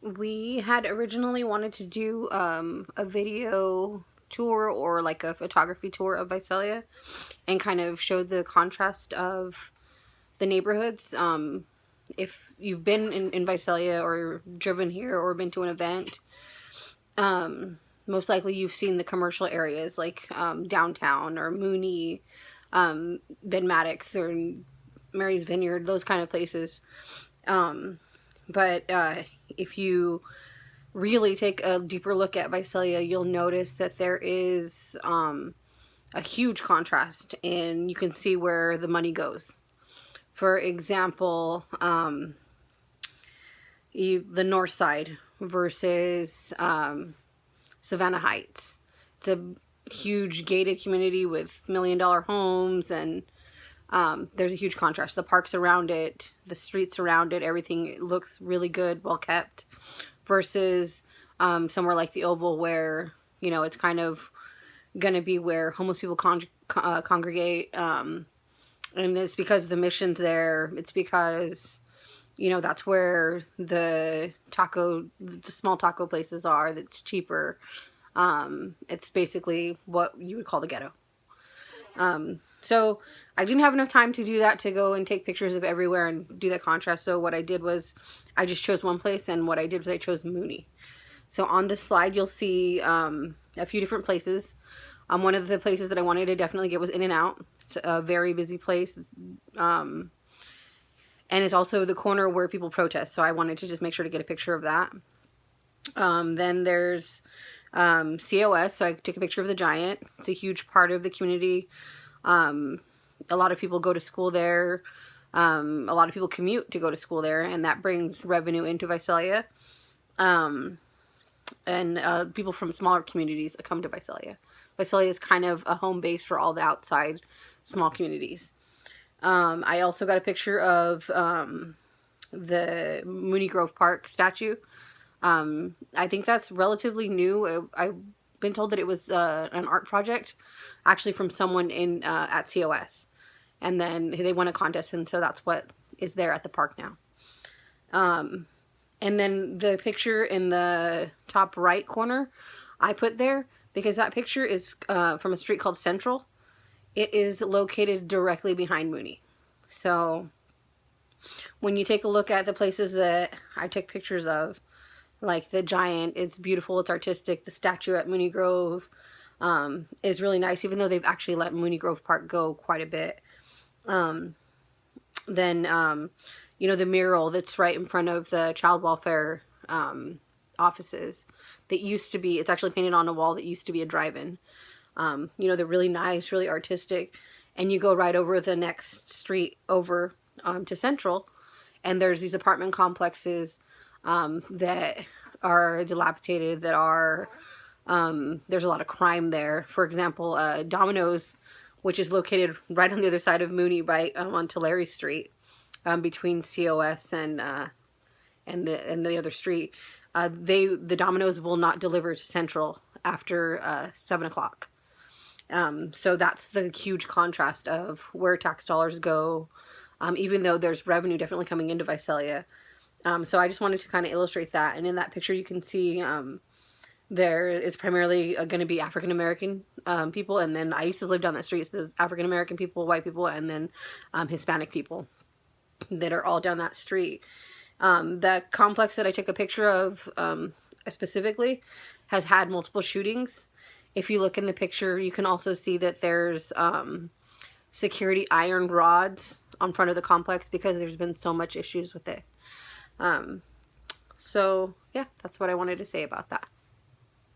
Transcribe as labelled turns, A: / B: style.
A: We had originally wanted to do a video tour or like a photography tour of Visalia and kind of show the contrast of the neighborhoods. If you've been in Visalia or driven here or been to an event, most likely you've seen the commercial areas like downtown or Mooney, Ben Maddox or Mary's Vineyard, those kind of places. But if you really take a deeper look at Visalia, you'll notice that there is a huge contrast, and you can see where the money goes. For example, the north side versus Savannah Heights. It's a huge gated community with $1 million homes, and there's a huge contrast. The parks around it, the streets around it, everything looks really good, well kept, versus somewhere like the Oval where, you know, it's kind of going to be where homeless people congregate. And it's because the mission's there. It's because, you know, that's where the small taco places are that's cheaper. It's basically what you would call the ghetto. So I didn't have enough time to do that, to go and take pictures of everywhere and do that contrast. So what I did was I just chose one place, and what I did was I chose Mooney. So on this slide, you'll see a few different places. One of the places that I wanted to definitely get was In-N-Out. It's a very busy place. And it's also the corner where people protest. So I wanted to just make sure to get a picture of that. Then there's COS. So I took a picture of the Giant. It's a huge part of the community. A lot of people go to school there. A lot of people commute to go to school there, and that brings revenue into Visalia. And people from smaller communities come to Visalia. Visalia is kind of a home base for all the outside small communities. I also got a picture of the Mooney Grove Park statue. I think that's relatively new. I've been told that it was an art project, actually from someone in at COS. And then they won a contest, and so that's what is there at the park now. And then the picture in the top right corner, I put there because that picture is from a street called Central. It is located directly behind Mooney. So when you take a look at the places that I took pictures of, like the Giant, it's beautiful, it's artistic. The statue at Mooney Grove is really nice, even though they've actually let Mooney Grove Park go quite a bit. Then, you know, the mural that's right in front of the child welfare offices that used to be, it's actually painted on a wall that used to be a drive-in. You know, they're really nice, really artistic. And you go right over the next street over to Central, and there's these apartment complexes that are dilapidated, that are, there's a lot of crime there. For example, Domino's, which is located right on the other side of Mooney, right on Tulare Street, between COS and the other street. The Domino's will not deliver to Central after 7 o'clock. So that's the huge contrast of where tax dollars go, even though there's revenue definitely coming into Visalia. So I just wanted to kind of illustrate that. And in that picture, you can see there is primarily going to be African-American people. And then I used to live down that street. So there's African-American people, white people, and then Hispanic people that are all down that street. The complex that I took a picture of specifically has had multiple shootings. If you look in the picture, you can also see that there's security iron rods on front of the complex because there's been so much issues with it. So yeah, that's what I wanted to say about that.